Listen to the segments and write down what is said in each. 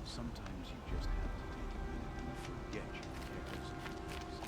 Sometimes you just have to take a minute and forget your cares and worries.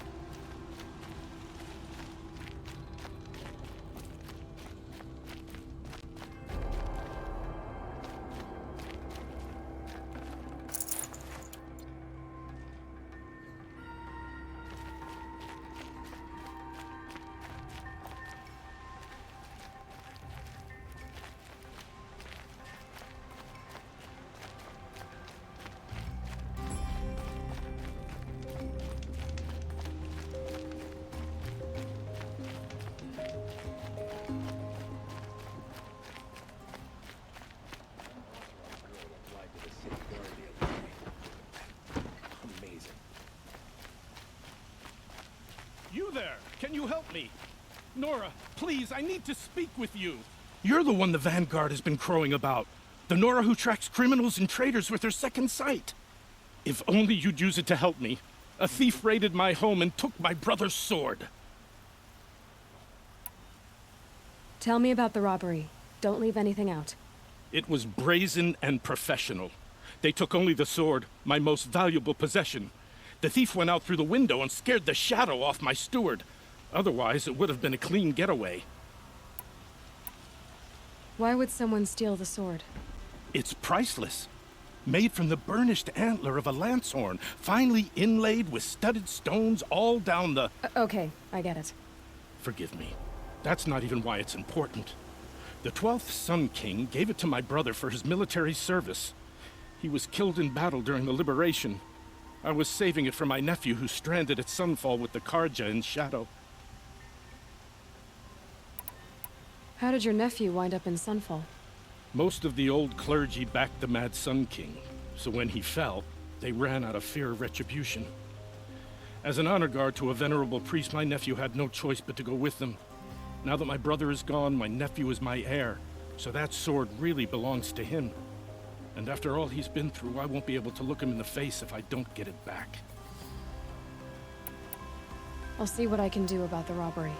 You there! Can you help me? Nora, please, I need to speak with you. You're the one the Vanguard has been crowing about. The Nora who tracks criminals and traitors with her second sight. If only you'd use it to help me. A thief raided my home and took my brother's sword. Tell me about the robbery. Don't leave anything out. It was brazen and professional. They took only the sword, my most valuable possession. The thief went out through the window and scared the shadow off my steward. Otherwise, it would have been a clean getaway. Why would someone steal the sword? It's priceless. Made from the burnished antler of a lancehorn, finely inlaid with studded stones all down the... Okay, I get it. Forgive me. That's not even why it's important. The 12th Sun King gave it to my brother for his military service. He was killed in battle during the Liberation. I was saving it for my nephew who's stranded at Sunfall with the Karja in Shadow. How did your nephew wind up in Sunfall? Most of the old clergy backed the Mad Sun King, so when he fell, they ran out of fear of retribution. As an honor guard to a venerable priest, my nephew had no choice but to go with them. Now that my brother is gone, my nephew is my heir, so that sword really belongs to him. And after all he's been through, I won't be able to look him in the face if I don't get it back. I'll see what I can do about the robbery.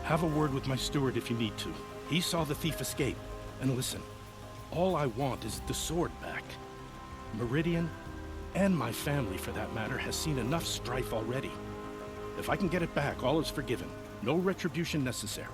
Have a word with my steward if you need to. He saw the thief escape. And listen, all I want is the sword back. Meridian, and my family for that matter, has seen enough strife already. If I can get it back, all is forgiven. No retribution necessary.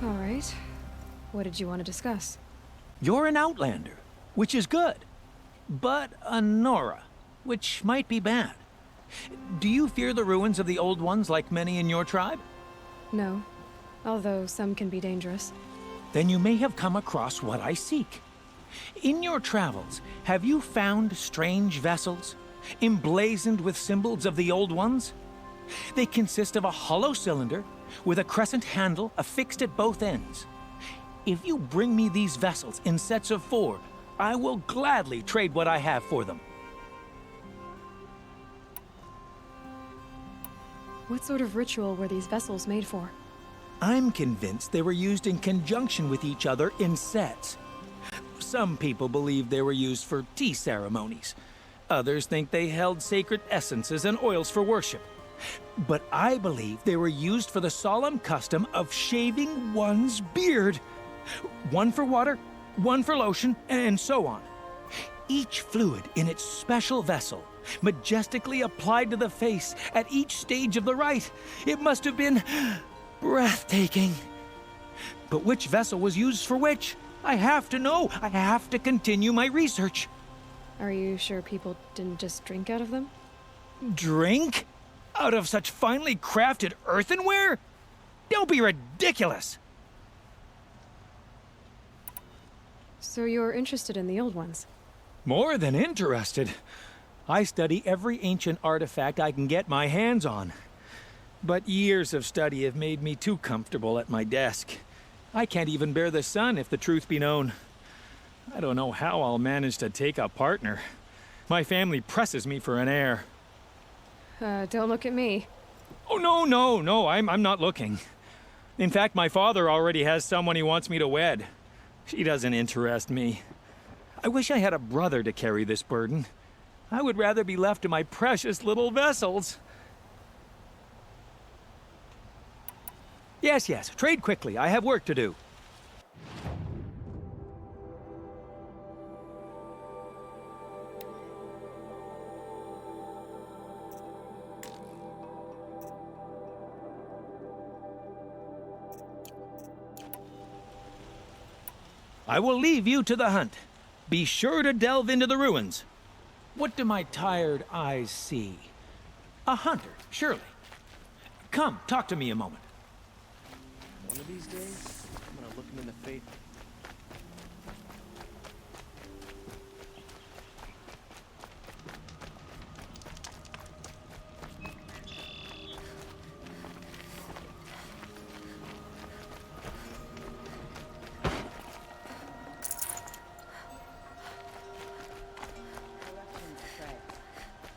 All right. What did you want to discuss? You're an outlander, which is good. But a Nora, which might be bad. Do you fear the ruins of the Old Ones like many in your tribe? No. Although some can be dangerous. Then you may have come across what I seek. In your travels, have you found strange vessels, emblazoned with symbols of the Old Ones? They consist of a hollow cylinder with a crescent handle affixed at both ends. If you bring me these vessels in sets of 4, I will gladly trade what I have for them. What sort of ritual were these vessels made for? I'm convinced they were used in conjunction with each other in sets. Some people believe they were used for tea ceremonies. Others think they held sacred essences and oils for worship. But I believe they were used for the solemn custom of shaving one's beard. One for water, one for lotion, and so on. Each fluid in its special vessel, majestically applied to the face at each stage of the rite. It must have been breathtaking. But which vessel was used for which? I have to know. I have to continue my research. Are you sure people didn't just drink out of them? Drink? Out of such finely crafted earthenware? Don't be ridiculous! So you're interested in the old ones? More than interested. I study every ancient artifact I can get my hands on. But years of study have made me too comfortable at my desk. I can't even bear the sun, if the truth be known. I don't know how I'll manage to take a partner. My family presses me for an heir. Don't look at me. Oh, no, I'm not looking. In fact, my father already has someone he wants me to wed. She doesn't interest me. I wish I had a brother to carry this burden. I would rather be left to my precious little vessels. Yes, trade quickly. I have work to do. I will leave you to the hunt. Be sure to delve into the ruins. What do my tired eyes see? A hunter, surely. Come, talk to me a moment. One of these days, I'm gonna look him in the face.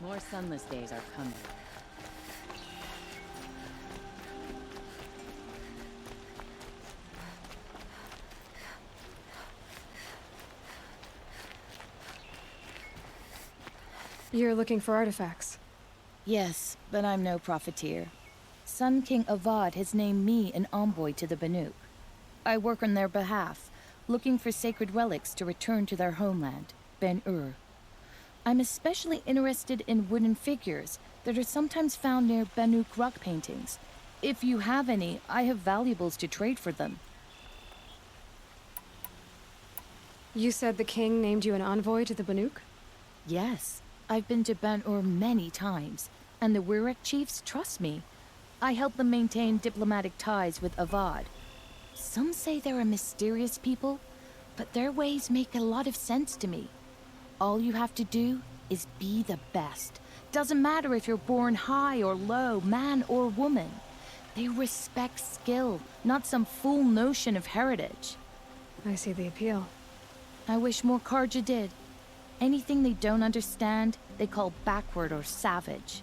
More sunless days are coming. You're looking for artifacts. Yes, but I'm no profiteer. Sun King Avad has named me an envoy to the Banuk. I work on their behalf, looking for sacred relics to return to their homeland, Ben-Ur. I'm especially interested in wooden figures that are sometimes found near Banuk rock paintings. If you have any, I have valuables to trade for them. You said the king named you an envoy to the Banuk? Yes, I've been to Ben-Ur many times, and the Wirek chiefs trust me. I help them maintain diplomatic ties with Avad. Some say they're a mysterious people, but their ways make a lot of sense to me. All you have to do is be the best. Doesn't matter if you're born high or low, man or woman. They respect skill, not some fool notion of heritage. I see the appeal. I wish more Karja did. Anything they don't understand, they call backward or savage.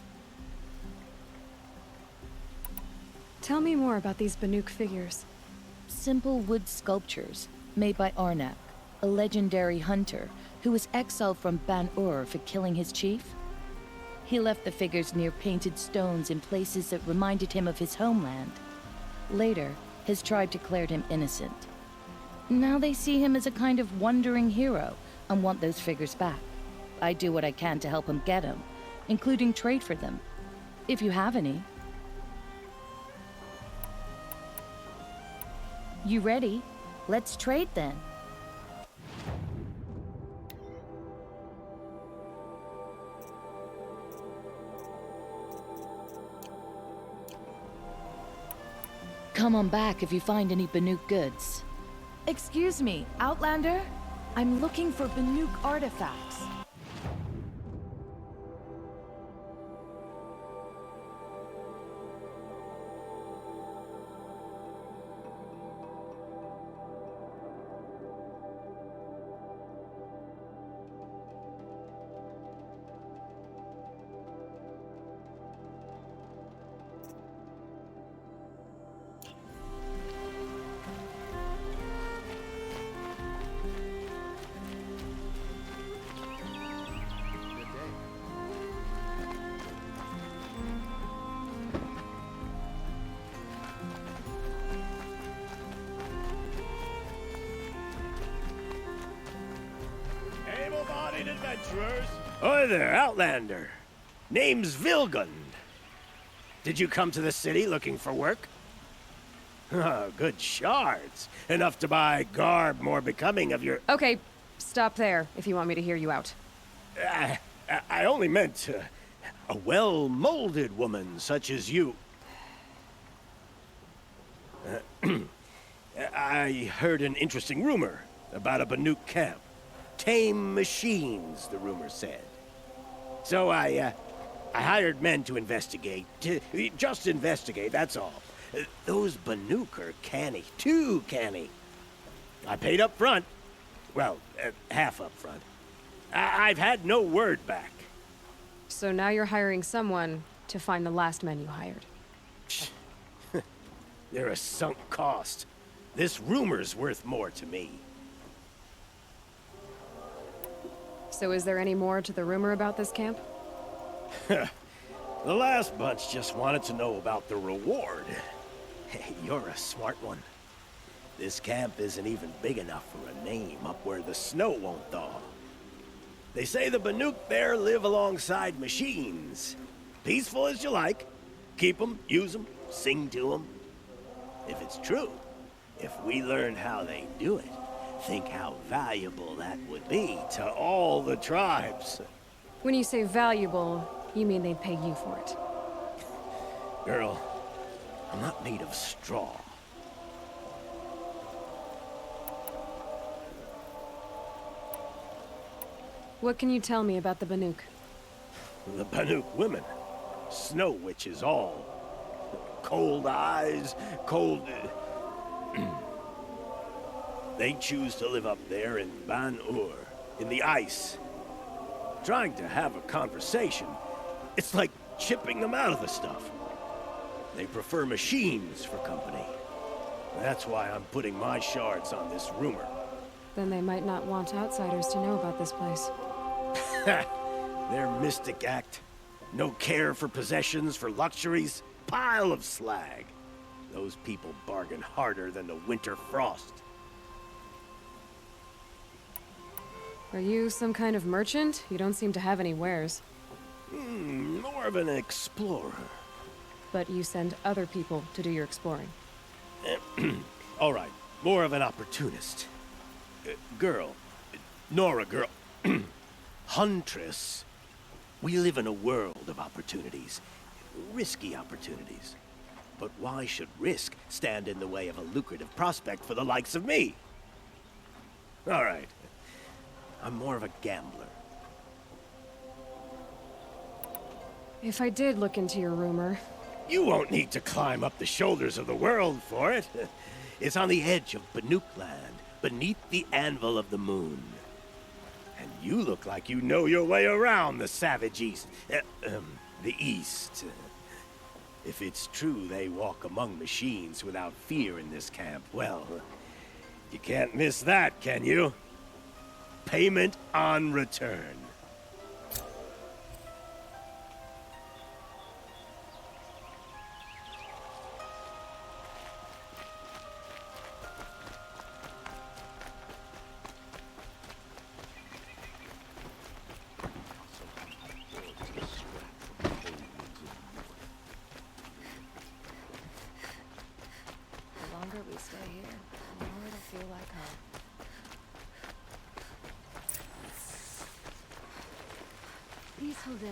Tell me more about these Banuk figures. Simple wood sculptures made by Arnak, a legendary hunter who was exiled from Ban-Ur for killing his chief. He left the figures near painted stones in places that reminded him of his homeland. Later, his tribe declared him innocent. Now they see him as a kind of wandering hero and want those figures back. I do what I can to help him get them, including trade for them, if you have any. You ready? Let's trade then. Come on back if you find any Banuk goods. Excuse me, Outlander? I'm looking for Banuk artifacts. Good day. Able-bodied adventurers. Hi there, Outlander. Name's Vilgun. Did you come to the city looking for work? Oh, good shards. Enough to buy garb more becoming of your... Okay, stop there if you want me to hear you out. I only meant a well-molded woman such as you. I heard an interesting rumor about a Banuk camp. Tame machines, the rumor said. So I hired men to investigate. Just investigate, that's all. Those Banuk are canny, too canny. I paid up front. Well, half up front. I've had no word back. So now you're hiring someone to find the last men you hired. They're a sunk cost. This rumor's worth more to me. So is there any more to the rumor about this camp? The last bunch just wanted to know about the reward. Hey, you're a smart one. This camp isn't even big enough for a name up where the snow won't thaw. They say the Banuk there live alongside machines. Peaceful as you like. Keep them, use them, sing to them. If it's true, if we learn how they do it, think how valuable that would be to all the tribes. When you say valuable, you mean they'd pay you for it. Girl, I'm not made of straw. What can you tell me about the Banuk? The Banuk women. Snow witches all. Cold eyes, cold... They choose to live up there in Ban-Ur, in the ice. Trying to have a conversation, it's like chipping them out of the stuff. They prefer machines for company. That's why I'm putting my shards on this rumor. Then they might not want outsiders to know about this place. Their mystic act. No care for possessions, for luxuries. Pile of slag. Those people bargain harder than the winter frost. Are you some kind of merchant? You don't seem to have any wares. More of an explorer. But you send other people to do your exploring. All right, more of an opportunist. Girl. Nora girl. Huntress. We live in a world of opportunities. Risky opportunities. But why should risk stand in the way of a lucrative prospect for the likes of me? All right. I'm more of a gambler. If I did look into your rumor... You won't need to climb up the shoulders of the world for it. It's on the edge of Banuk land, beneath the anvil of the moon. And you look like you know your way around the savage east. The east. If it's true they walk among machines without fear in this camp, well, you can't miss that, can you? Payment on return. The longer we stay here... day.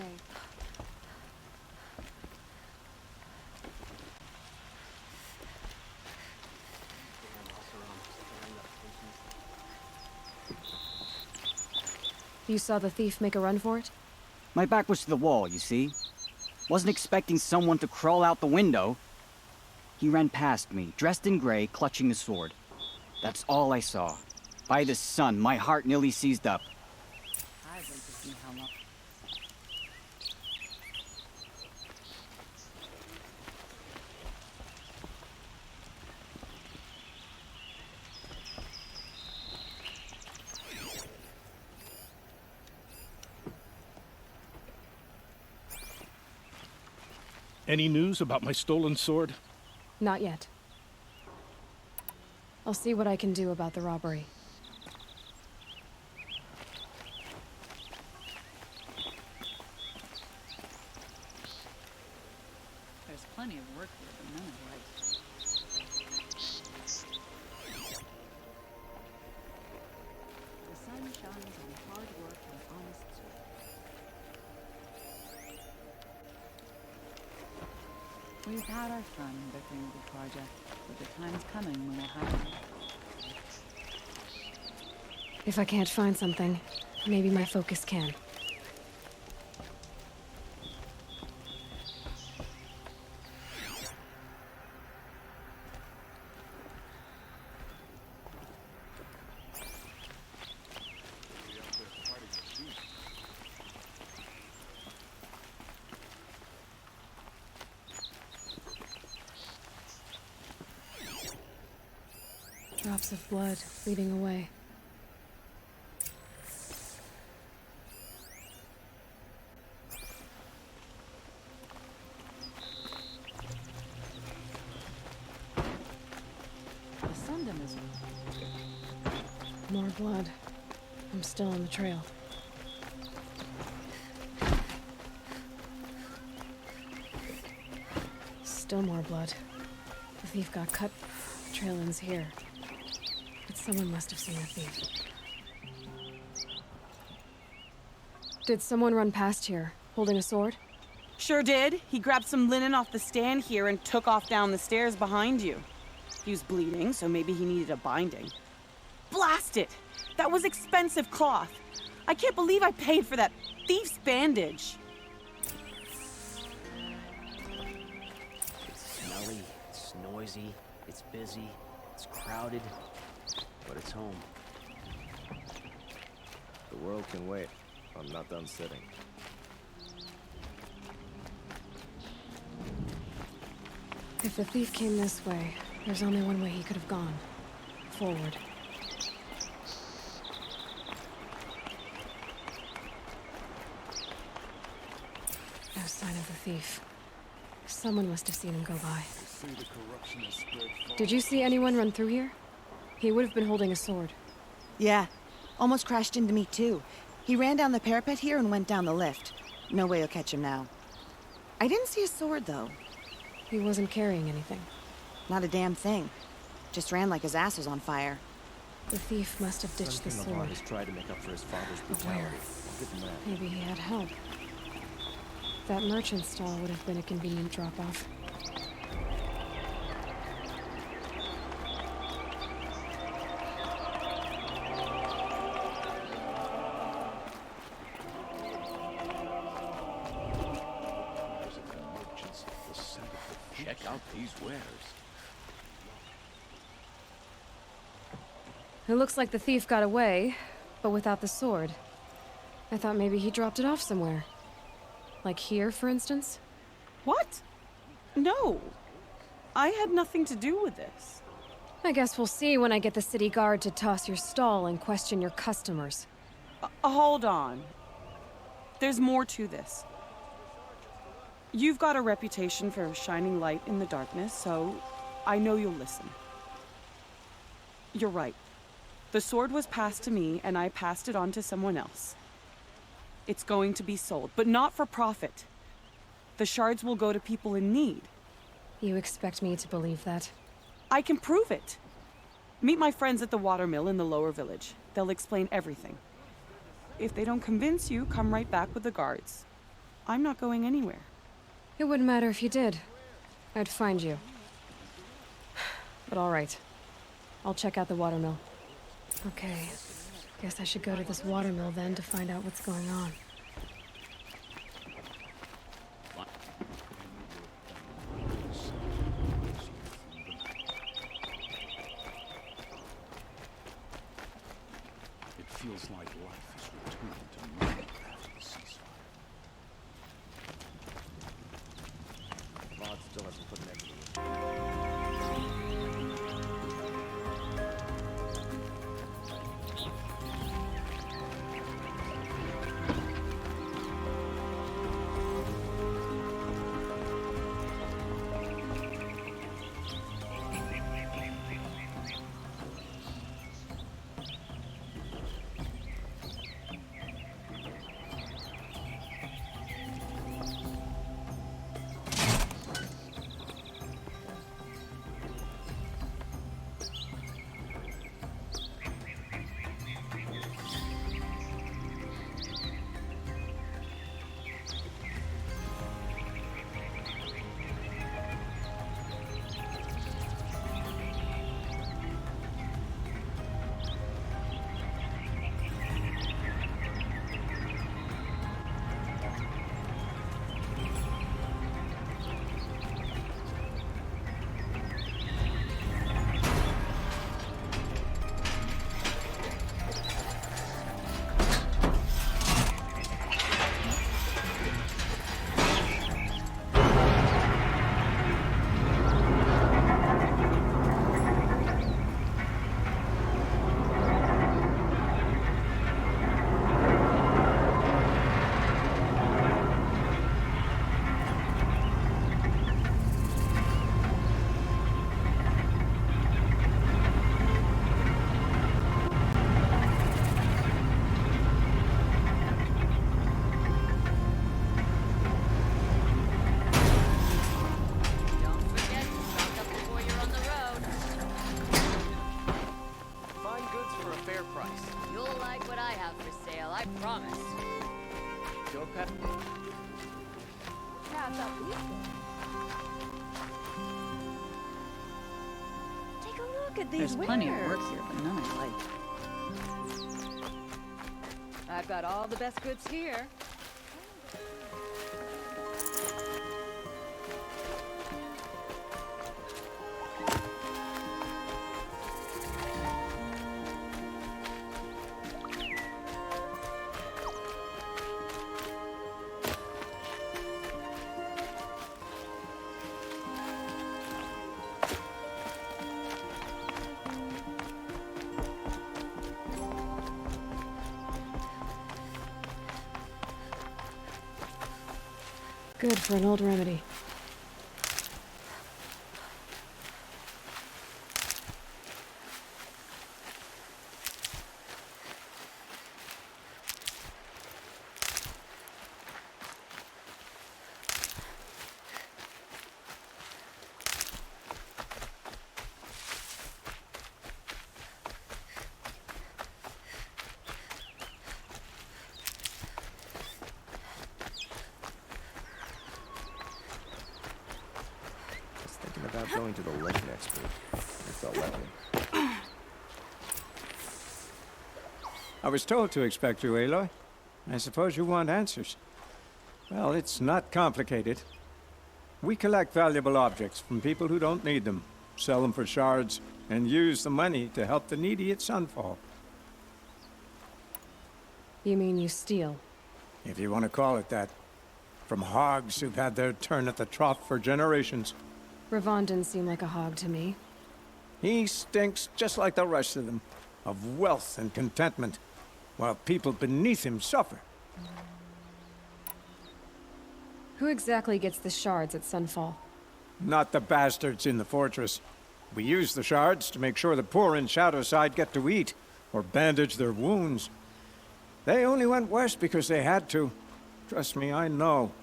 You saw the thief make a run for it? My back was to the wall, you see. Wasn't expecting someone to crawl out the window. He ran past me, dressed in gray, clutching the sword. That's all I saw. By the sun, my heart nearly seized up. I'd like to see how long. Any news about my stolen sword? Not yet. I'll see what I can do about the robbery. There's plenty of work here, but none of right. The sun shines on hard work and honest service. We've had our fun bickering with the project, but the time's coming when we'll have it. If I can't find something, maybe my focus can. Drops of blood leading away. The Sundom is More blood. I'm still on the trail. Still more blood. The thief got cut. The trail ends here. But someone must have seen the thief. Did someone run past here, holding a sword? Sure did. He grabbed some linen off the stand here and took off down the stairs behind you. He was bleeding, so maybe he needed a binding. Blast it! That was expensive cloth. I can't believe I paid for that thief's bandage. It's smelly, it's noisy, it's busy, it's crowded, but it's home. The world can wait. I'm not done sitting. If the thief came this way, there's only one way he could have gone. Forward. No sign of the thief. Someone must have seen him go by. Did you see anyone run through here? He would have been holding a sword. Yeah. Almost crashed into me, too. He ran down the parapet here and went down the lift. No way you'll catch him now. I didn't see a sword, though. He wasn't carrying anything. Not a damn thing. Just ran like his ass was on fire. The thief must have ditched the Something sword. has tried to make up for his father's But brutality. where? Good man. Maybe he had help. That merchant stall would have been a convenient drop-off. Check out these wares. It looks like the thief got away, but without the sword. I thought maybe he dropped it off somewhere. Like here, for instance? What? No. I had nothing to do with this. I guess we'll see when I get the city guard to toss your stall and question your customers. Hold on. There's more to this. You've got a reputation for shining light in the darkness, so I know you'll listen. You're right. The sword was passed to me, and I passed it on to someone else. It's going to be sold, but not for profit. The shards will go to people in need. You expect me to believe that? I can prove it. Meet my friends at the watermill in the lower village. They'll explain everything. If they don't convince you, come right back with the guards. I'm not going anywhere. It wouldn't matter if you did. I'd find you. But all right. I'll check out the watermill. Okay. Guess I should go to this watermill then to find out what's going on. It feels like life has returned to normal after the ceasefire. Vaughn still hasn't put an end to it. Don't forget to stock up before you're on the road. Find goods for a fair price. You'll like what I have for sale, I promise. Go pet. Take a look at these. There's plenty of work here, but none I like. I've got all the best goods here. Good for an old remedy. About going to the lake next week. If they'll let me. I was told to expect you, Aloy. I suppose you want answers. Well, it's not complicated. We collect valuable objects from people who don't need them, sell them for shards, and use the money to help the needy at Sunfall. You mean you steal? If you want to call it that. From hogs who've had their turn at the trough for generations. Ravon didn't seem like a hog to me. He stinks just like the rest of them, of wealth and contentment, while people beneath him suffer. Who exactly gets the shards at Sunfall? Not the bastards in the fortress. We use the shards to make sure the poor in Shadowside get to eat, or bandage their wounds. They only went west because they had to. Trust me, I know.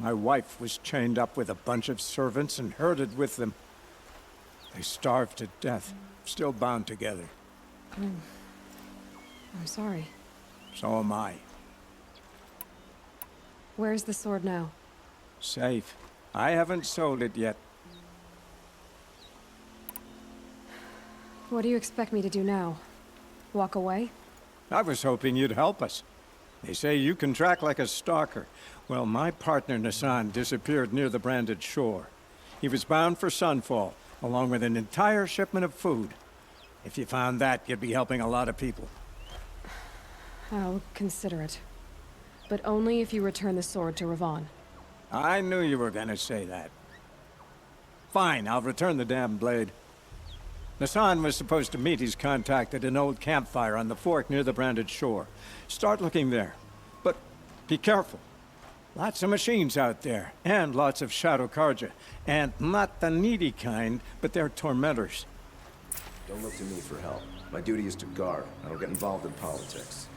My wife was chained up with a bunch of servants and herded with them. They starved to death, still bound together. I'm sorry. So am I. Where's the sword now? Safe. I haven't sold it yet. What do you expect me to do now? Walk away? I was hoping you'd help us. They say you can track like a stalker. Well, my partner Nassan disappeared near the branded shore. He was bound for Sunfall, along with an entire shipment of food. If you found that, you'd be helping a lot of people. I'll consider it. But only if you return the sword to Ravon. I knew you were gonna say that. Fine, I'll return the damn blade. Nassan was supposed to meet his contact at an old campfire on the fork near the branded shore. Start looking there. But be careful. Lots of machines out there, and lots of Shadow Karja. And not the needy kind, but they're tormentors. Don't look to me for help. My duty is to guard. I don't get involved in politics.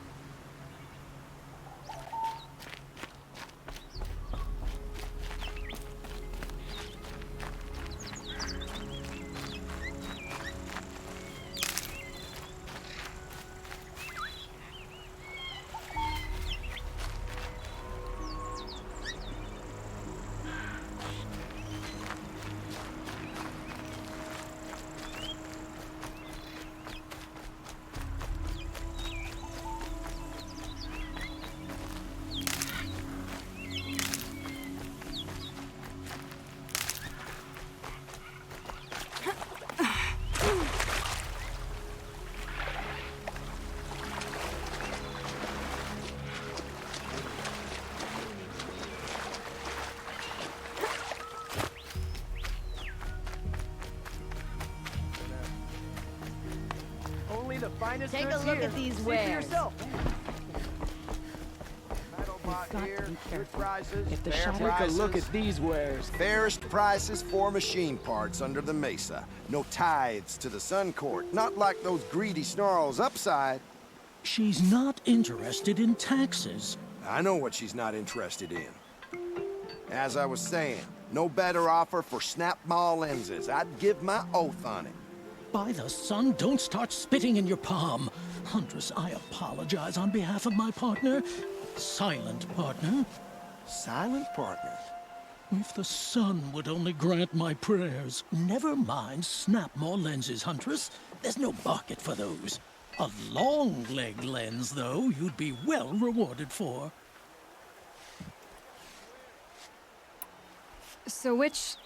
Take a look at these wares. If the shadow take a look at these wares. Fairest prices for machine parts under the mesa. No tithes to the Sun Court. Not like those greedy snarls upside. She's not interested in taxes. I know what she's not interested in. As I was saying, no better offer for snap-maw lenses. I'd give my oath on it. By the sun, don't start spitting in your palm. Huntress, I apologize on behalf of my partner. Silent partner. Silent partner? If the sun would only grant my prayers. Never mind snap-maw lenses, Huntress. There's no market for those. A long-leg lens, though, you'd be well rewarded for. So which...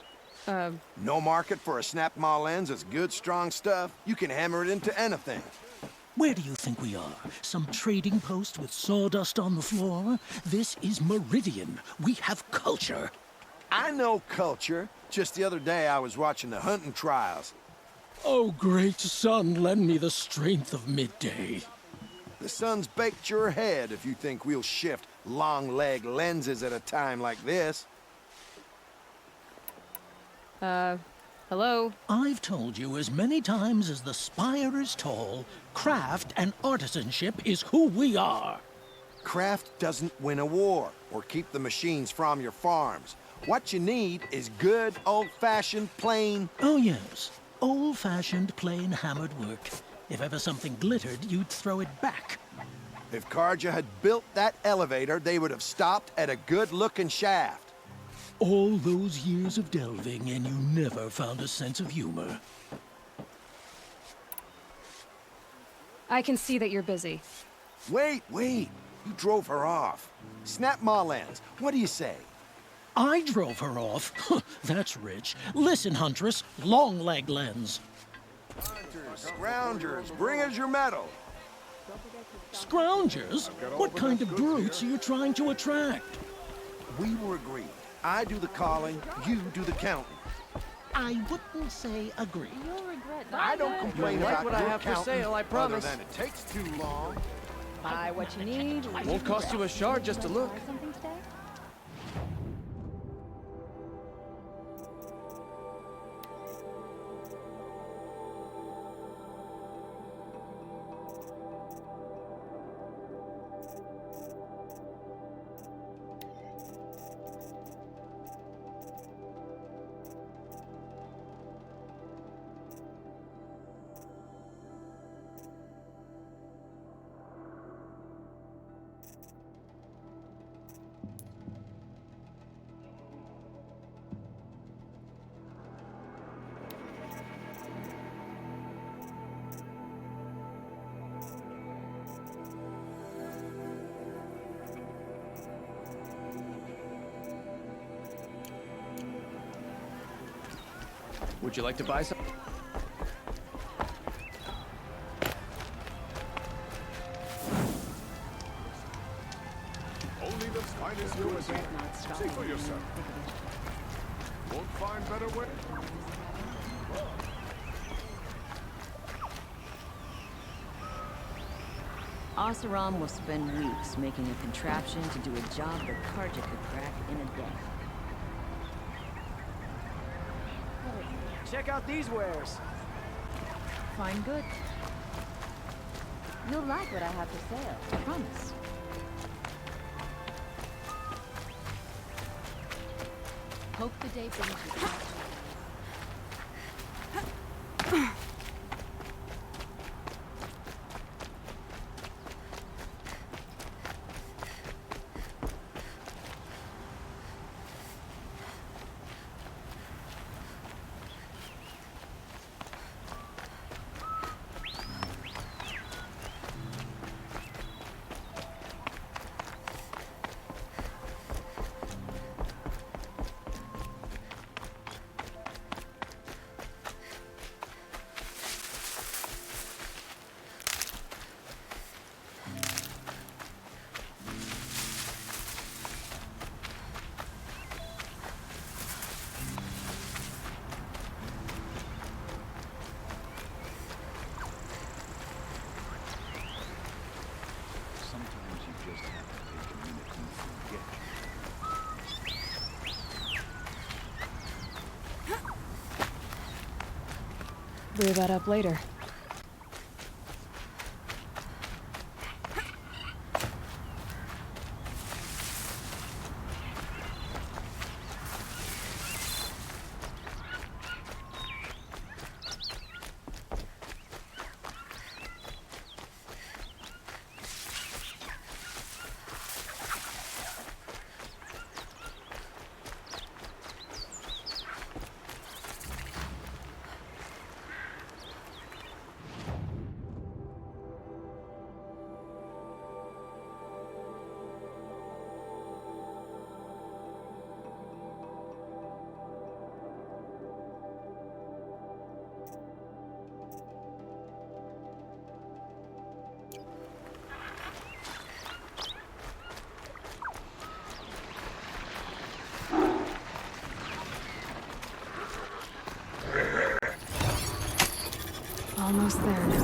No market for a snap-maw lens is good, strong stuff. You can hammer it into anything. Where do you think we are? Some trading post with sawdust on the floor? This is Meridian. We have culture. I know culture. Just the other day I was watching the hunting trials. Oh, great sun, lend me the strength of midday. The sun's baked your head if you think we'll shift long-leg lenses at a time like this. Hello? I've told you as many times as the spire is tall, craft and artisanship is who we are. Craft doesn't win a war or keep the machines from your farms. What you need is good, old-fashioned, plain... Oh, yes. Old-fashioned, plain hammered work. If ever something glittered, you'd throw it back. If Karja had built that elevator, they would have stopped at a good-looking shaft. All those years of delving, and you never found a sense of humor. I can see that you're busy. Wait. You drove her off. Snap-maw lens. What do you say? I drove her off? That's rich. Listen, Huntress. Long-leg lens. Hunters, scroungers, bring us your metal. Scroungers? What kind of brutes are you trying to attract? We were agreed. I do the calling, you do the counting. I wouldn't say agree. You'll regret I don't complain about what I your have for counting, sale, I promise. other than it takes too long. Buy what you need. Won't cost you a shard just to look. Something today? Would you like to buy some? Only the finest goods. See for yourself. Won't find better way. Oseram will spend weeks making a contraption to do a job that Karja could crack in a day. Check out these wares. Fine good. You'll like what I have to sell, I promise. Hope the day brings you. Sometimes you just have to take a minute and forget. Brew that up later. Almost there now.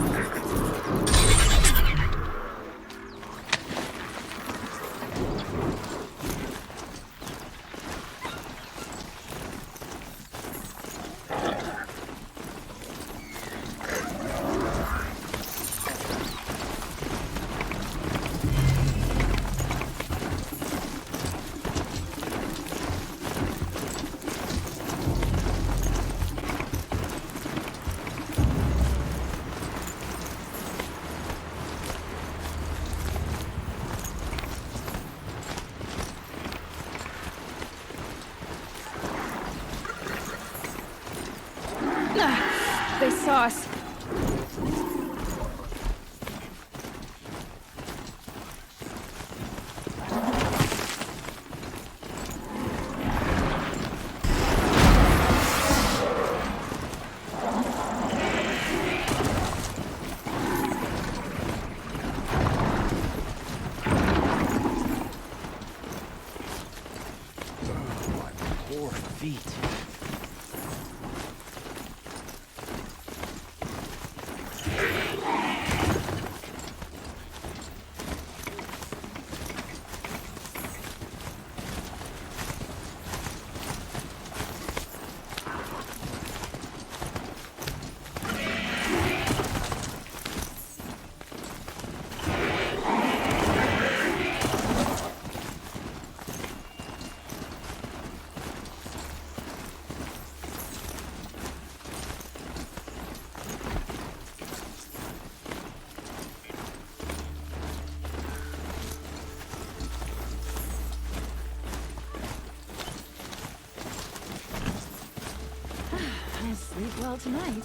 They saw us. Poor feet. I'll sleep well tonight.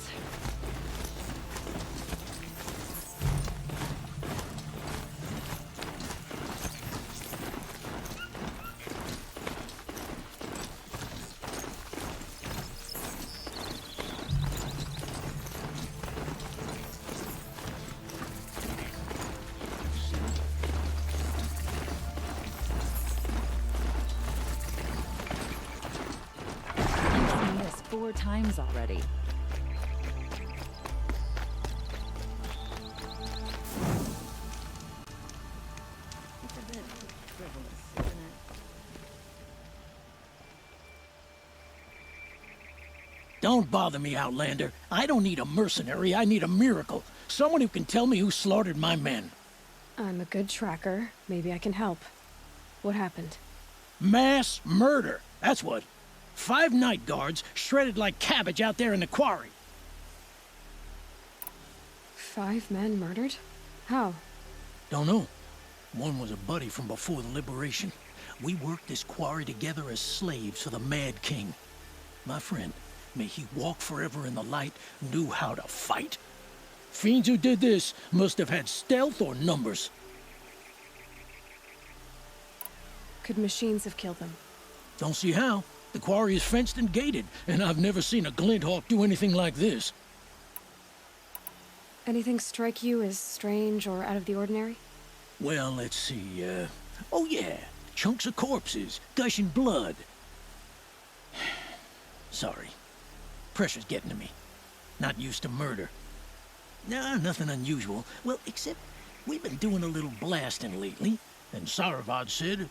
4 times already. It's a bit frivolous, isn't it? Don't bother me, Outlander. I don't need a mercenary, I need a miracle. Someone who can tell me who slaughtered my men. I'm a good tracker. Maybe I can help. What happened? Mass murder, that's what. 5 night guards shredded like cabbage out there in the quarry. 5 men murdered? How? Don't know. One was a buddy from before the liberation. We worked this quarry together as slaves for the Mad King. My friend, may he walk forever in the light, knew how to fight. Fiends who did this must have had stealth or numbers. Could machines have killed them? Don't see how. The quarry is fenced and gated, and I've never seen a Glinthawk do anything like this. Anything strike you as strange or out of the ordinary? Well, let's see, oh yeah, chunks of corpses, gushing blood. Sorry. Pressure's getting to me. Not used to murder. Nah, nothing unusual. Well, except we've been doing a little blasting lately, and Saravad said,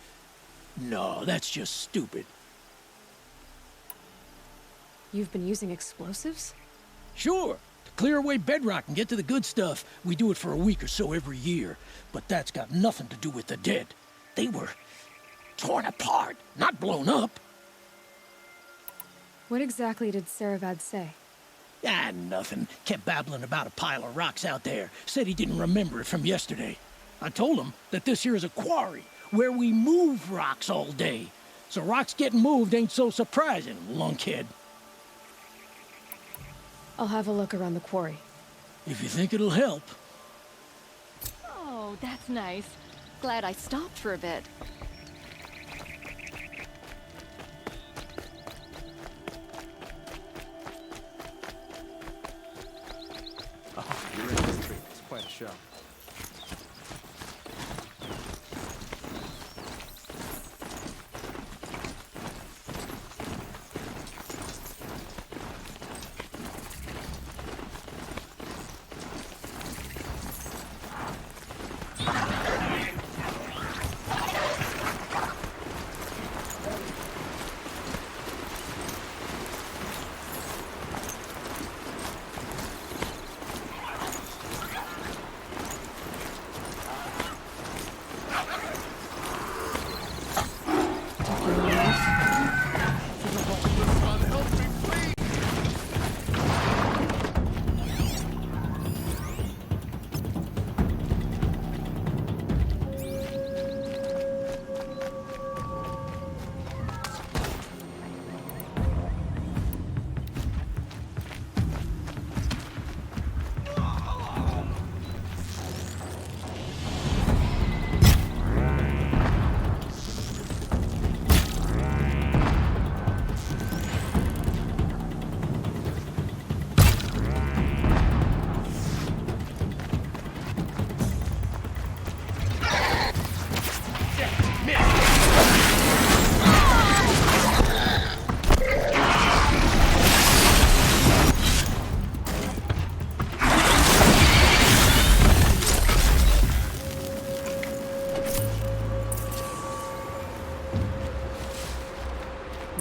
no, that's just stupid. You've been using explosives? Sure, to clear away bedrock and get to the good stuff. We do it for a week or so every year, but that's got nothing to do with the dead. They were torn apart, not blown up. What exactly did Saravad say? Ah, nothing. Kept babbling about a pile of rocks out there. Said he didn't remember it from yesterday. I told him that this here is a quarry, where we move rocks all day. So rocks getting moved ain't so surprising, lunkhead. I'll have a look around the quarry. If you think it'll help. Oh, that's nice. Glad I stopped for a bit. Oh, you're in this tree. It's quite a show.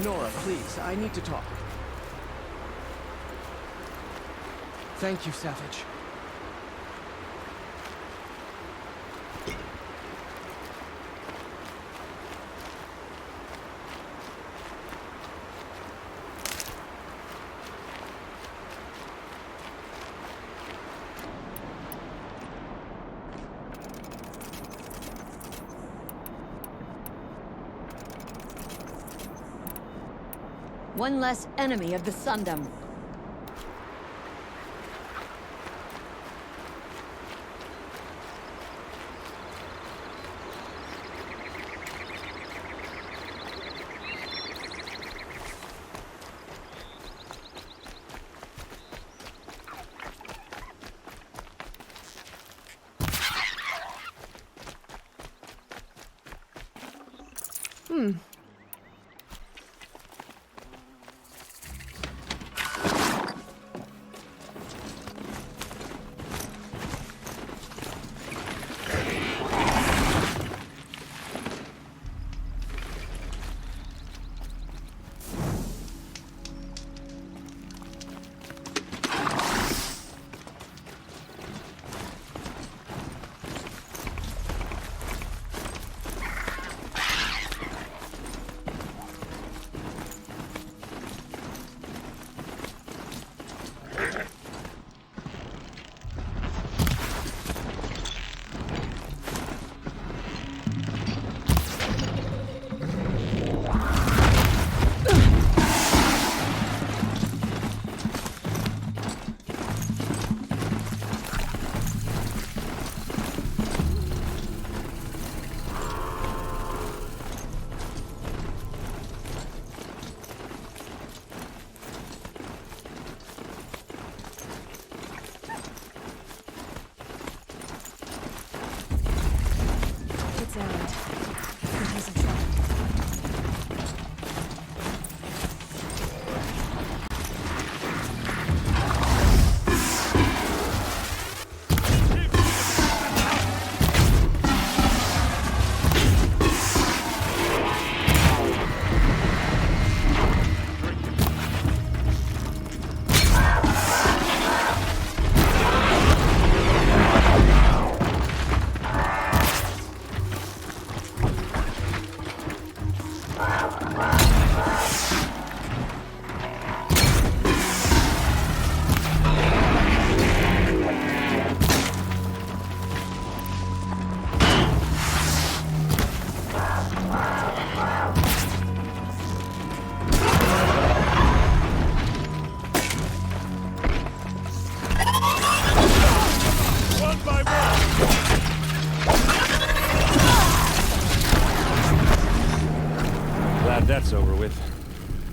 Nora, please, I need to talk. Thank you, Savage. One less enemy of the Sundom.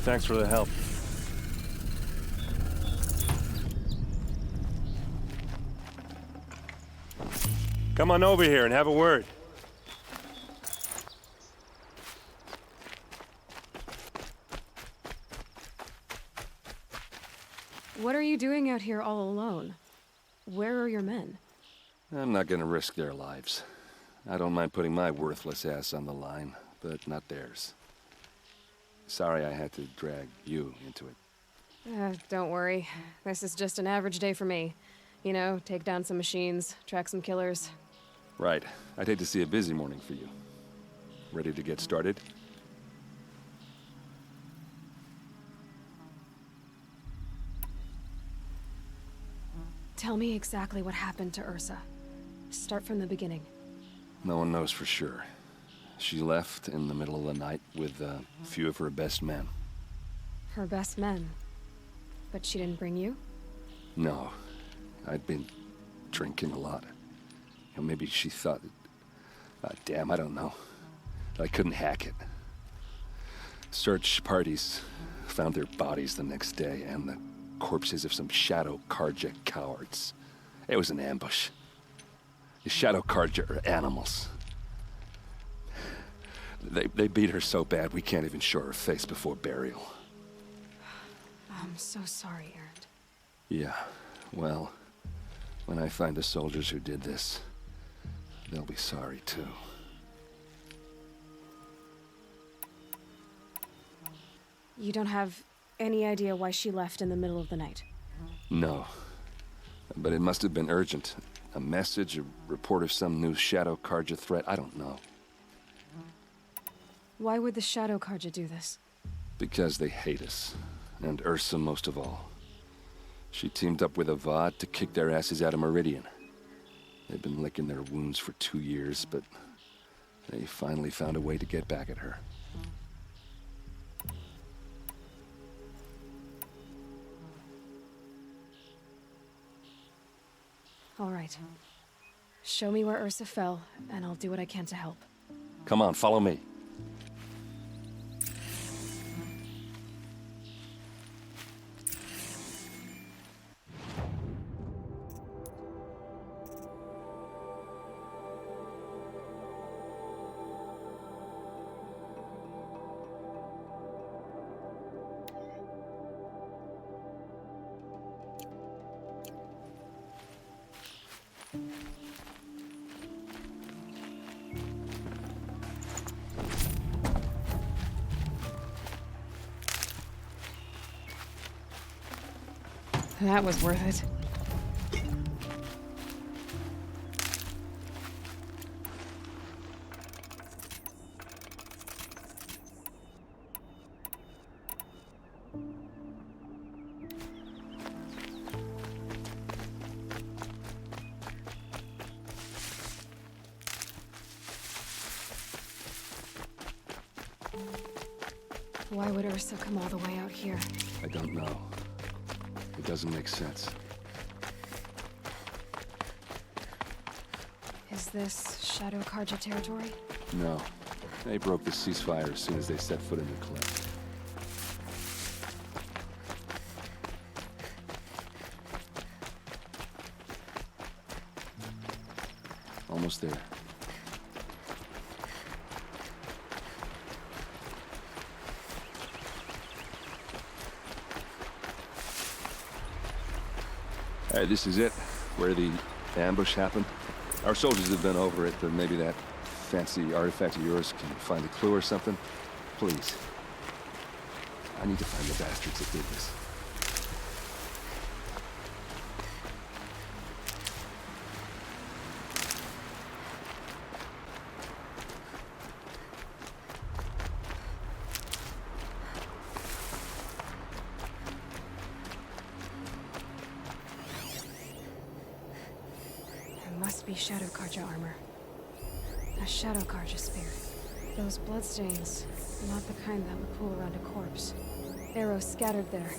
Thanks for the help. Come on over here and have a word. What are you doing out here all alone? Where are your men? I'm not gonna risk their lives. I don't mind putting my worthless ass on the line, but not theirs. Sorry I had to drag you into it. Don't worry. This is just an average day for me. You know, take down some machines, track some killers. Right. I'd hate to see a busy morning for you. Ready to get started? Tell me exactly what happened to Ursa. Start from the beginning. No one knows for sure. She left in the middle of the night with a few of her best men. Her best men? But she didn't bring you? No. I'd been drinking a lot. Or maybe she thought... damn, I don't know. I couldn't hack it. Search parties found their bodies the next day, and the corpses of some Shadow Karja cowards. It was an ambush. The Shadow Karja are animals. They beat her so bad we can't even show her face before burial. I'm so sorry, Aaron. Yeah, well, when I find the soldiers who did this, they'll be sorry too. You don't have any idea why she left in the middle of the night? No. But it must have been urgent. A message, a report of some new Shadow Karja threat, I don't know. Why would the Shadow Karja do this? Because they hate us. And Ursa most of all. She teamed up with Avad to kick their asses out of Meridian. They've been licking their wounds for 2 years, but they finally found a way to get back at her. All right. Show me where Ursa fell, and I'll do what I can to help. Come on, follow me. That was worth it. Why would Ursa come all the way out here? I don't know. It doesn't make sense. Is this Shadow Karja territory? No. They broke the ceasefire as soon as they set foot in the cleft. Almost there. This is it, where the ambush happened. Our soldiers have been over it, but maybe that fancy artifact of yours can find a clue or something. Please. I need to find the bastards that did this. Must be Shadow Karja armor. A Shadow Karja spear. Those bloodstains, not the kind that would pool around a corpse. Arrows scattered there.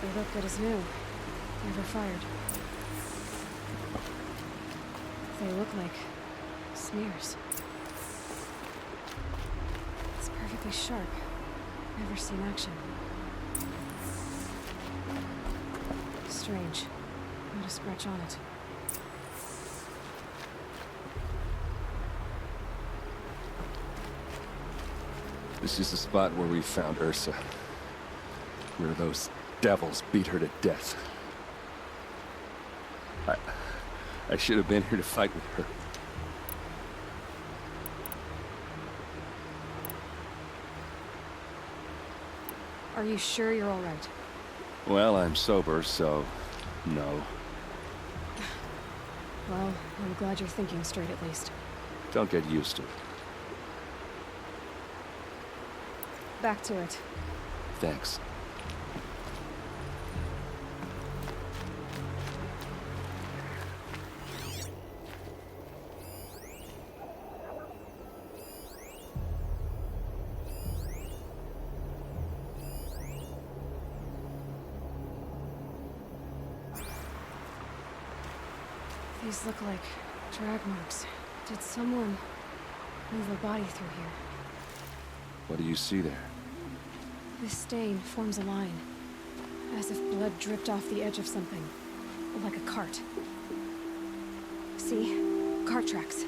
They look good as new. Never fired. They look like Smears. It's perfectly sharp. Never seen action. Strange. Not a scratch on it. This is the spot where we found Ursa. Where those devils beat her to death. I should have been here to fight with her. Are you sure you're all right? Well, I'm sober, so no. Well, I'm glad you're thinking straight at least. Don't get used to it. Back to it. Thanks. These look like drag marks. Did someone move a body through here? What do you see there? This stain forms a line, as if blood dripped off the edge of something, like a cart. See? Cart tracks.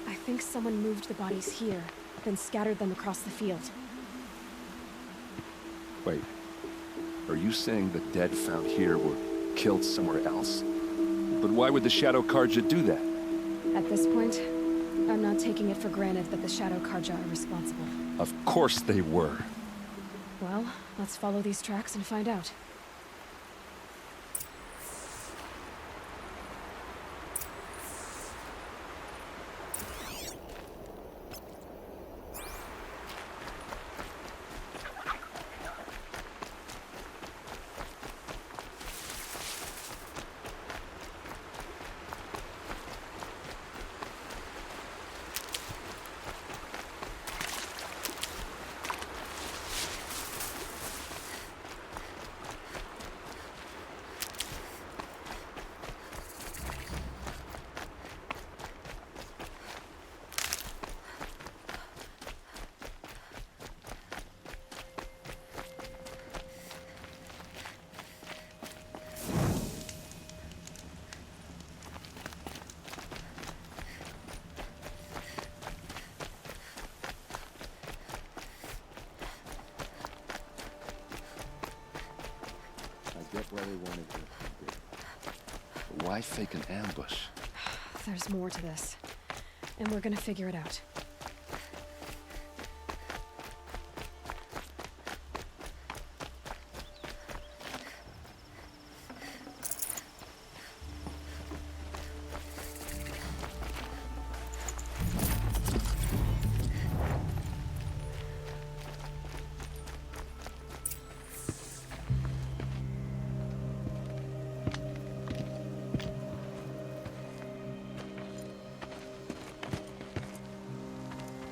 I think someone moved the bodies here, then scattered them across the field. Wait. Are you saying the dead found here were killed somewhere else? But why would the Shadow Karja do that? At this point, I'm not taking it for granted that the Shadow Karja are responsible. Of course they were. Well, let's follow these tracks and find out. I get why they wanted to. But why fake an ambush? There's more to this, and we're gonna figure it out.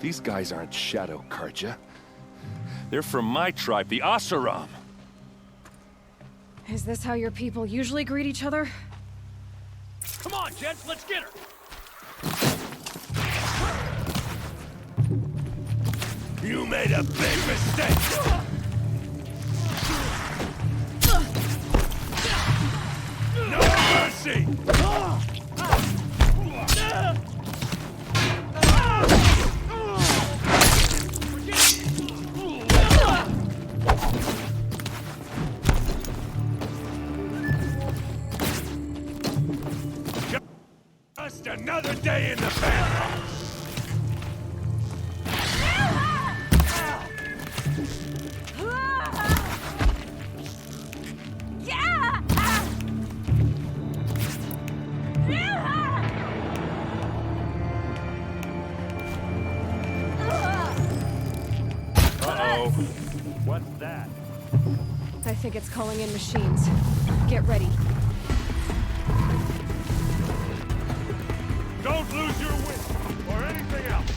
These guys aren't Shadow Karja. They're from my tribe, the Asaram. Is this how your people usually greet each other? Come on, gents, let's get her! You made a big mistake! No mercy! Just another day in the bathhouse! Uh-oh. What's that? I think it's calling in machines. Get ready. Don't lose your wit, or anything else.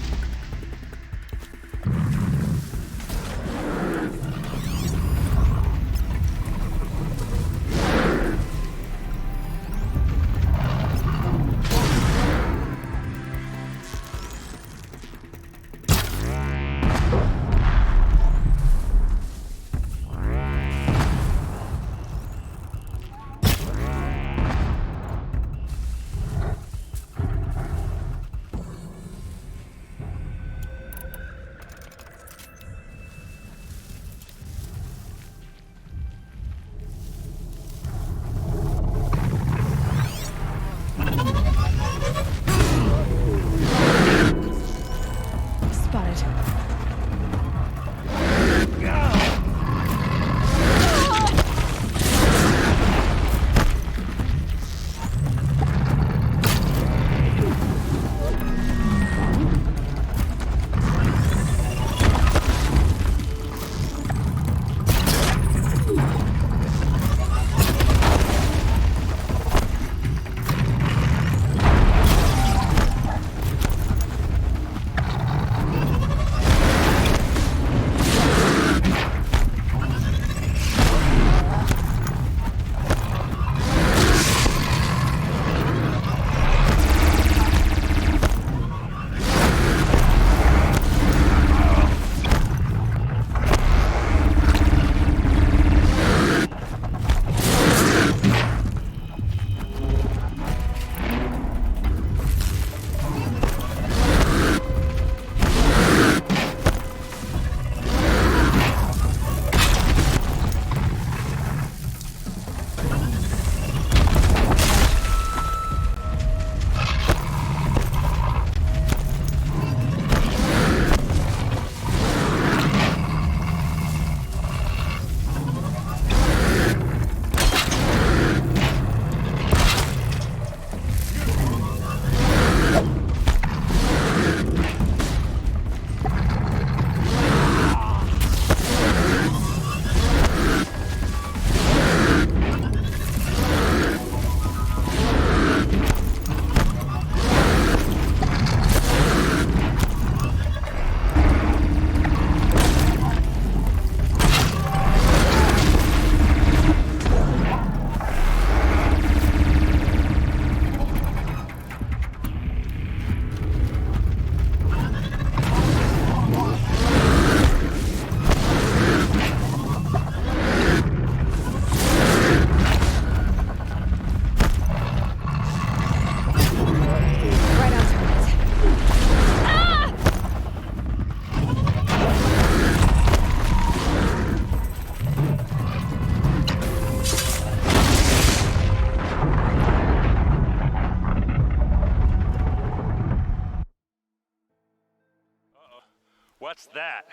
What's that?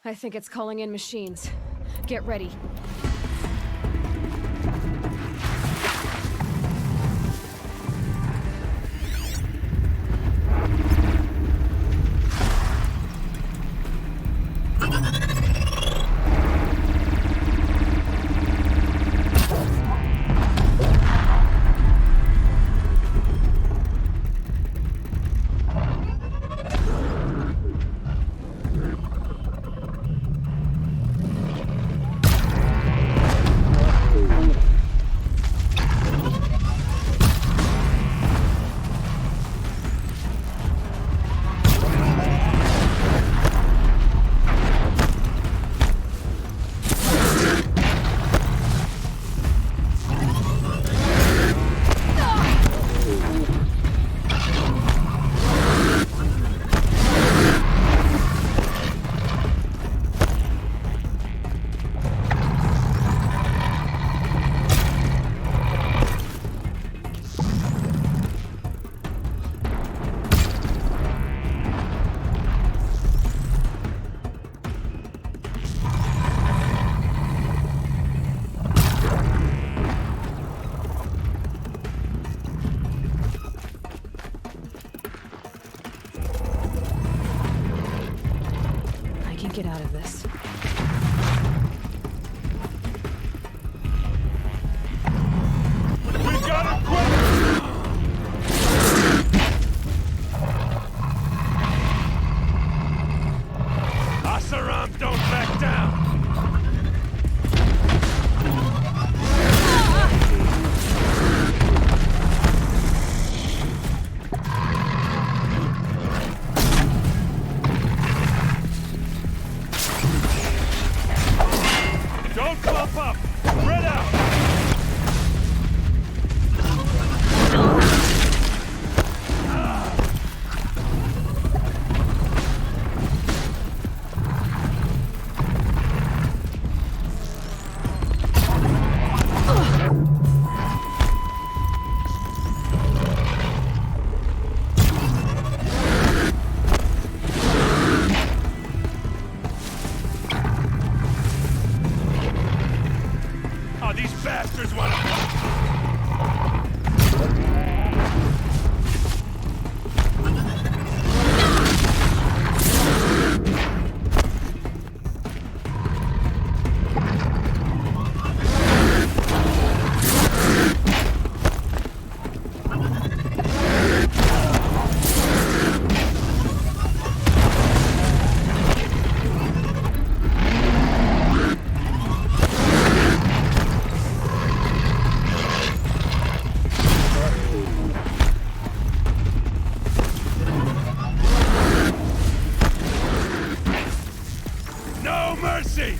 I think it's calling in machines. Get ready. Get out of this. We got it quick! Asaram, don't back down! Don't clump up! Spread out! These bastards want to... No mercy!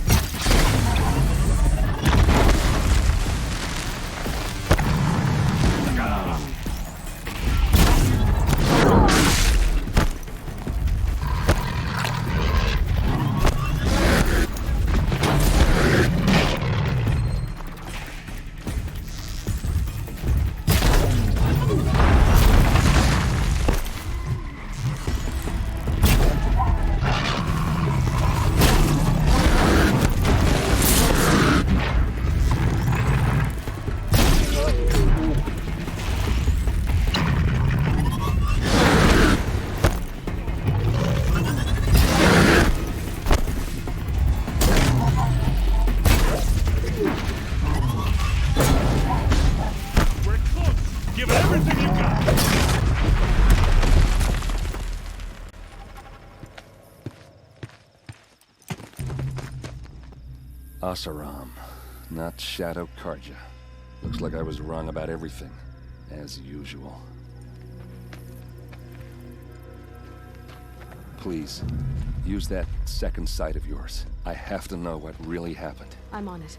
Give it everything you got! Asaram, not Shadow Karja. Looks like I was wrong about everything, as usual. Please, use that second sight of yours. I have to know what really happened. I'm on it.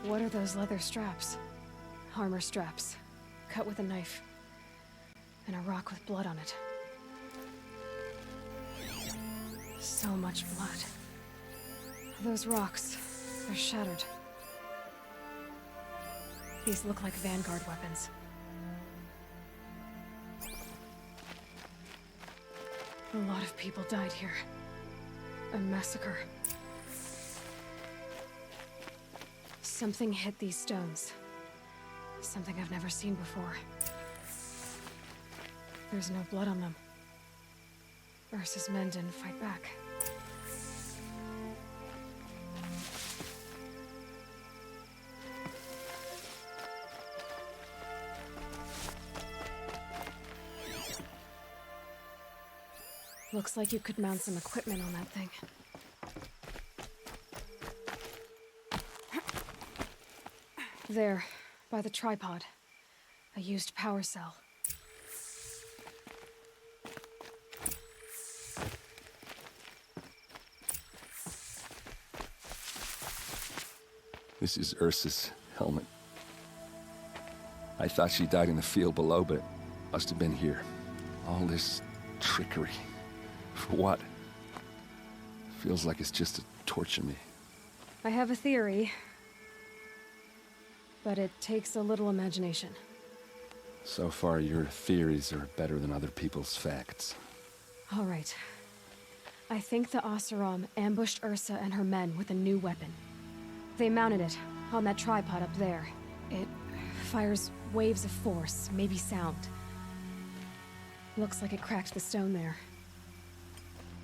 What are those leather straps? Armor straps, cut with a knife. And a rock with blood on it. So much blood. Those rocks, they're shattered. These look like Vanguard weapons. A lot of people died here. A massacre. Something hit these stones. Something I've never seen before. There's no blood on them. Ursa's men didn't fight back. Looks like you could mount some equipment on that thing. There, by the tripod. A used power cell. This is Ursa's helmet. I thought she died in the field below, but it must have been here. All this trickery. For what? Feels like it's just to torture me. I have a theory. But it takes a little imagination. So far, your theories are better than other people's facts. All right. I think the Oseram ambushed Ursa and her men with a new weapon. They mounted it on that tripod up there. It fires waves of force, maybe sound. Looks like it cracked the stone there.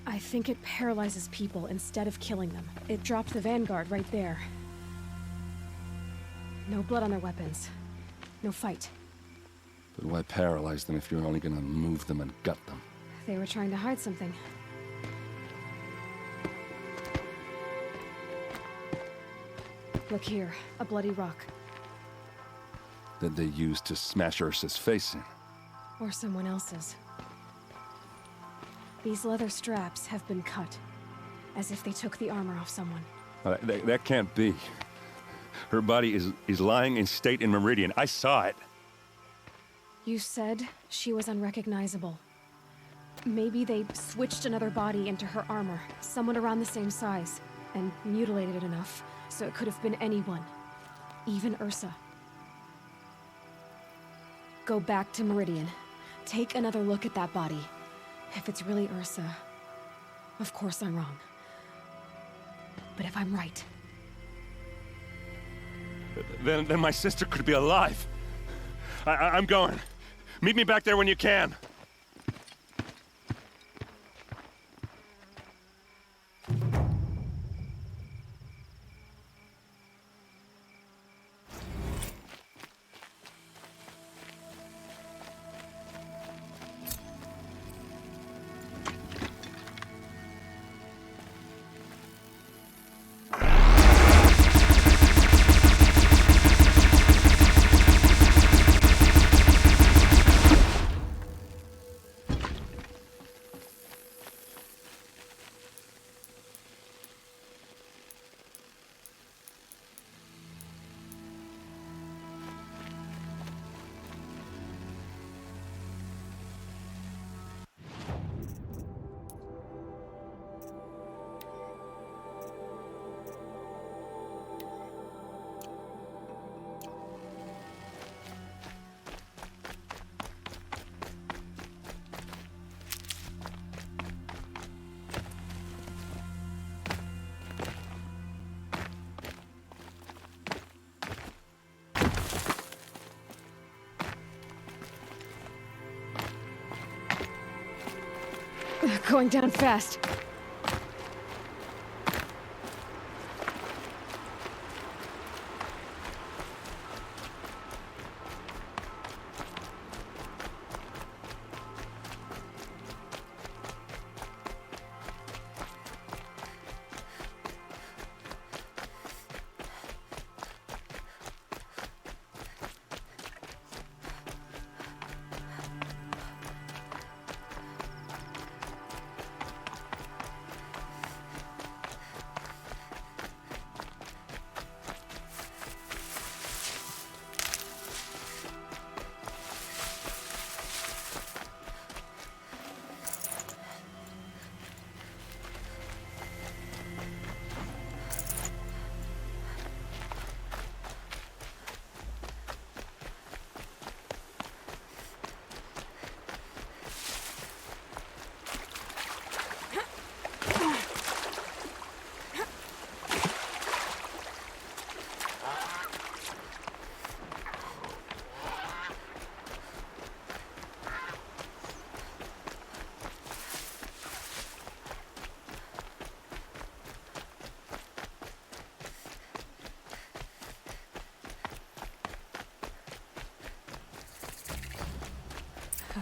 I think it paralyzes people instead of killing them. It dropped the Vanguard right there. No blood on their weapons. No fight. But why paralyze them if you're only gonna move them and gut them? They were trying to hide something. Look here, a bloody rock. That they used to smash Ursa's face in. Or someone else's. These leather straps have been cut, as if they took the armor off someone. That can't be. Her body is lying in state in Meridian. I saw it. You said she was unrecognizable. Maybe they switched another body into her armor, someone around the same size, and mutilated it enough, so it could have been anyone. Even Ursa. Go back to Meridian. Take another look at that body. If it's really Ursa, of course I'm wrong. But if I'm right... Then my sister could be alive. I'm going. Meet me back there when you can. Going down fast.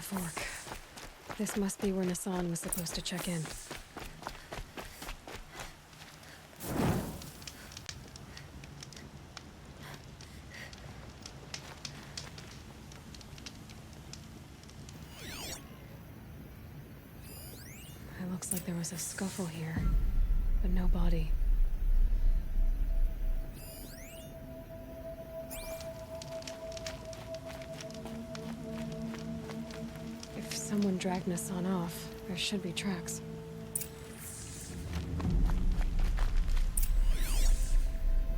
fork. This must be where Nassan was supposed to check in. It looks like there was a scuffle here, but no body. If someone dragged Nassan off, there should be tracks.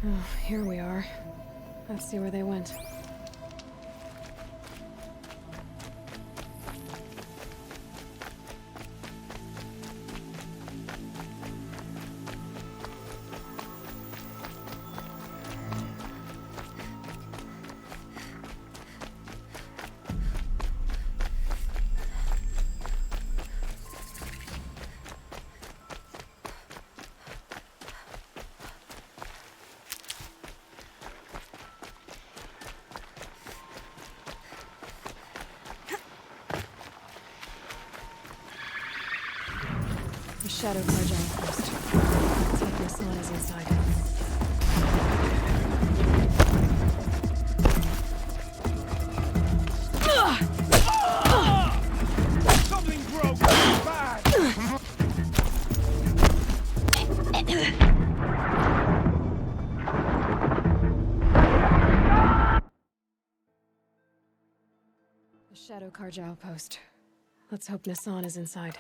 Oh, here we are. Let's see where they went. The shadow carja outpost. Let's hope Nassan is inside. Something broke! Bad! The shadow carja outpost. Let's hope Nassan is inside.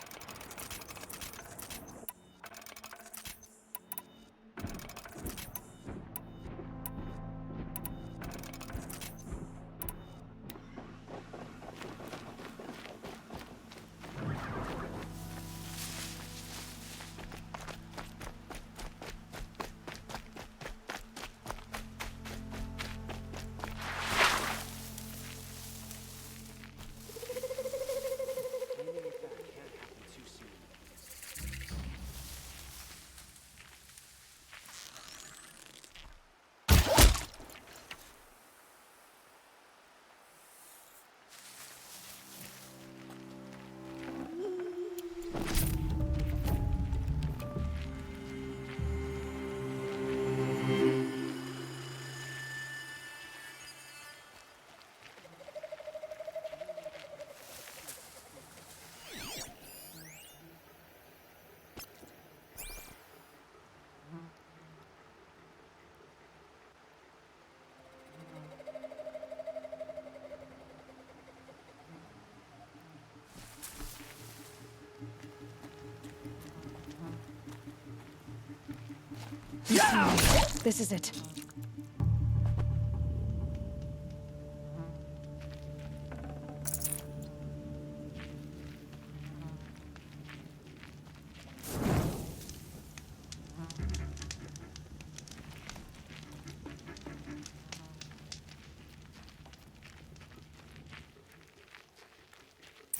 This is it.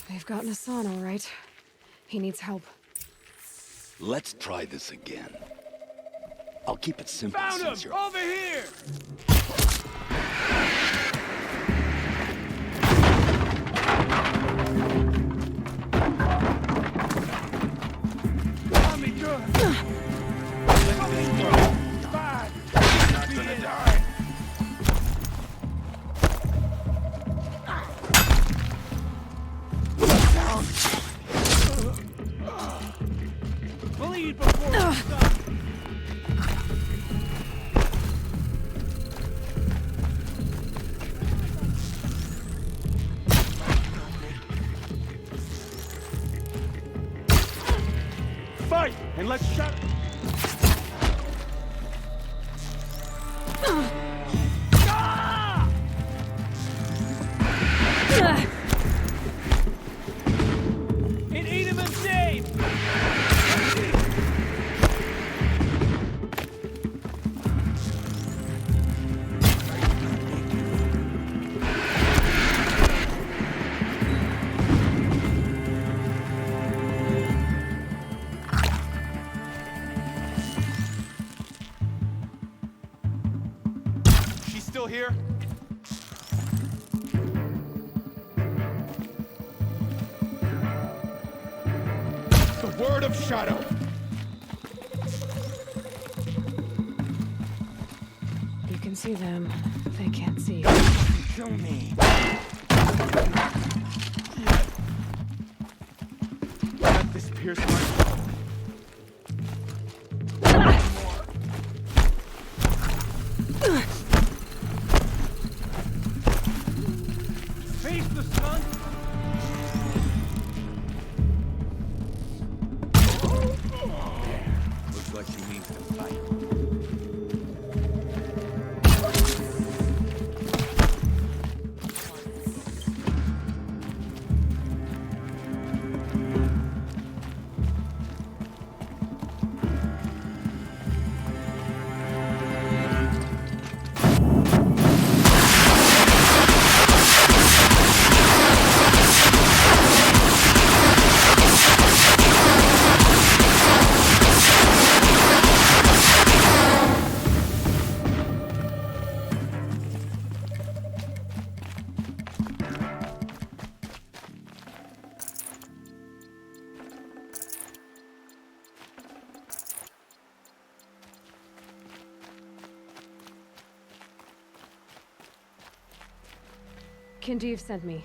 They've got Nassan, all right. He needs help. Let's try this again. I'll keep it simple Found him! since you're... Over here! Got me good! Something broke! Bad! Not gonna die! Bleed before we stop! Fight! And let's shut... And eat him and save! She's still here? word of Shadow. You can see them. They can't see you. Kill me. Let this pierce my soul. Face the sun. Looks like she means to fight. Kindev sent me.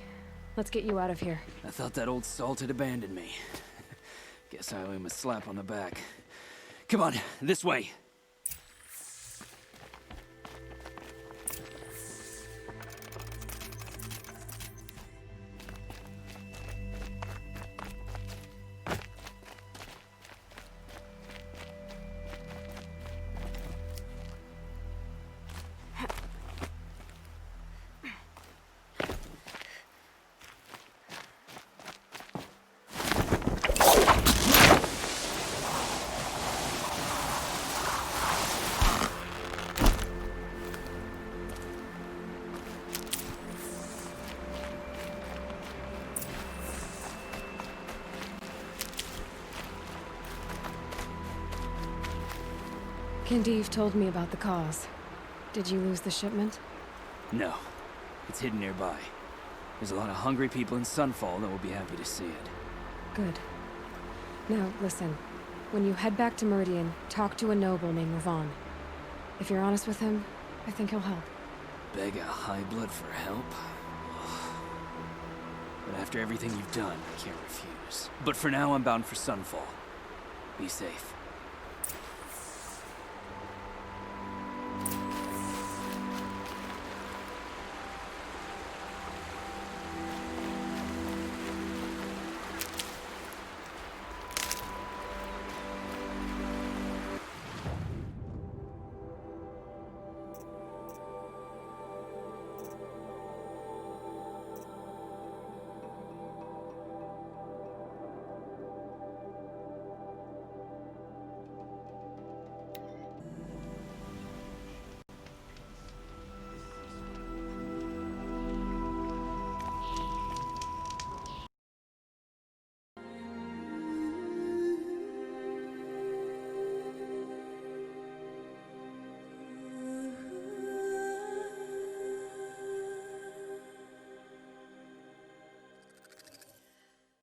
Let's get you out of here. I thought that old salt had abandoned me. Guess I owe him a slap on the back. Come on, this way. Kindev told me about the cause. Did you lose the shipment? No. It's hidden nearby. There's a lot of hungry people in Sunfall that will be happy to see it. Good. Now, listen. When you head back to Meridian, talk to a noble named Ravon. If you're honest with him, I think he'll help. Beg a high blood for help? But after everything you've done, I can't refuse. But for now, I'm bound for Sunfall. Be safe.